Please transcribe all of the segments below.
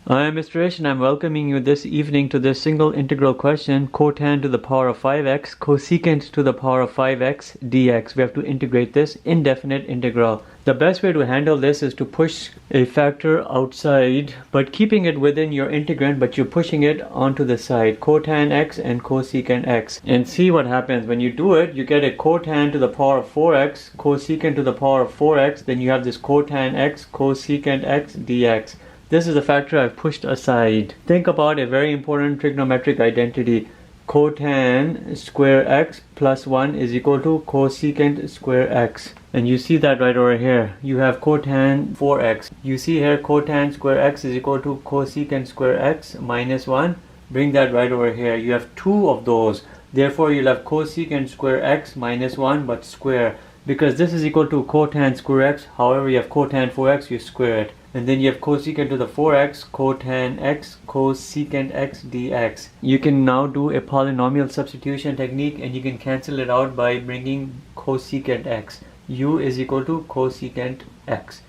I am Mr. Ish and I'm welcoming you this evening to this single integral question, cotan to the power of 5x, cosecant to the power of 5x dx. We have to integrate this indefinite integral. The best way to handle this is to push a factor outside, but keeping it within your integrand, but you're pushing it onto the side, cotan x and cosecant x. And see what happens. When you do it, you get a cotan to the power of 4x, cosecant to the power of 4x, then you have this cotan x, cosecant x dx. This is the factor I've pushed aside. Think about a very important trigonometric identity. Cotan square x plus 1 is equal to cosecant square x. And you see that right over here. You have cotan 4x. You see here cotan square x is equal to cosecant square x minus 1. Bring that right over here. You have two of those. Therefore, you'll have cosecant square x minus 1 but square. Because this is equal to cotan square x. However, you have cotan 4x, you square it. And then you have cosecant to the 4x, cotan x, cosecant x dx. You can now do a polynomial substitution technique and you can cancel it out by bringing cosecant x. U is equal to cosecant x.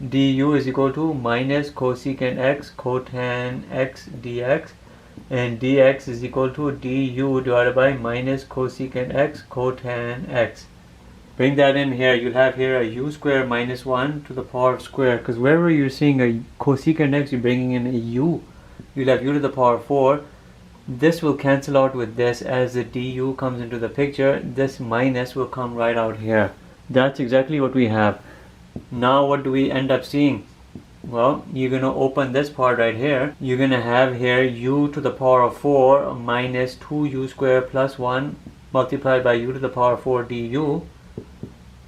Du is equal to minus cosecant x, cotan x dx. And dx is equal to du divided by minus cosecant x, cotan x. Bring that in here. You'll have here a u square minus 1 to the power of square. Because wherever you're seeing a cosecant x, you're bringing in a u. You'll have u to the power 4. This will cancel out with this as the du comes into the picture. This minus will come right out here. That's exactly what we have. Now what do we end up seeing? Well, you're going to open this part right here. You're going to have here u to the power of 4 minus 2u square plus 1 multiplied by u to the power of 4 du.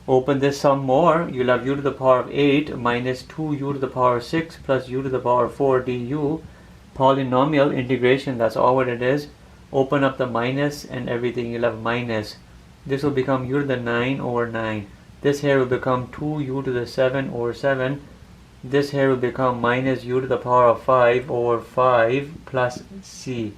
Open this some more, you'll have u to the power of 8 minus 2u to the power of 6 plus u to the power of 4 du. Polynomial integration, that's all what it is. Open up the minus and everything, you'll have minus. This will become u to the 9 over 9. This here will become 2u to the 7 over 7. This here will become minus u to the power of 5 over 5 plus c.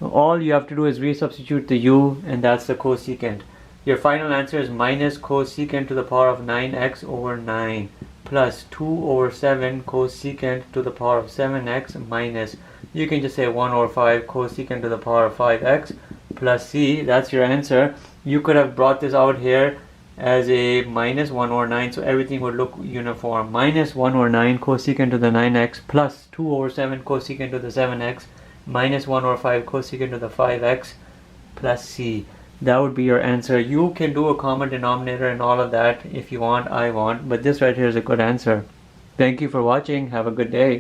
All you have to do is resubstitute the u, and that's the cosecant. Your final answer is minus cosecant to the power of 9x over 9 plus 2 over 7 cosecant to the power of 7x minus, you can just say 1 over 5 cosecant to the power of 5x plus c. That's your answer. You could have brought this out here as a minus 1 over 9, so everything would look uniform. Minus 1 over 9 cosecant to the 9x plus 2 over 7 cosecant to the 7x minus 1 over 5 cosecant to the 5x plus c. That would be your answer. You can do a common denominator and all of that if you want, I want, but this right here is a good answer. Thank you for watching. Have a good day.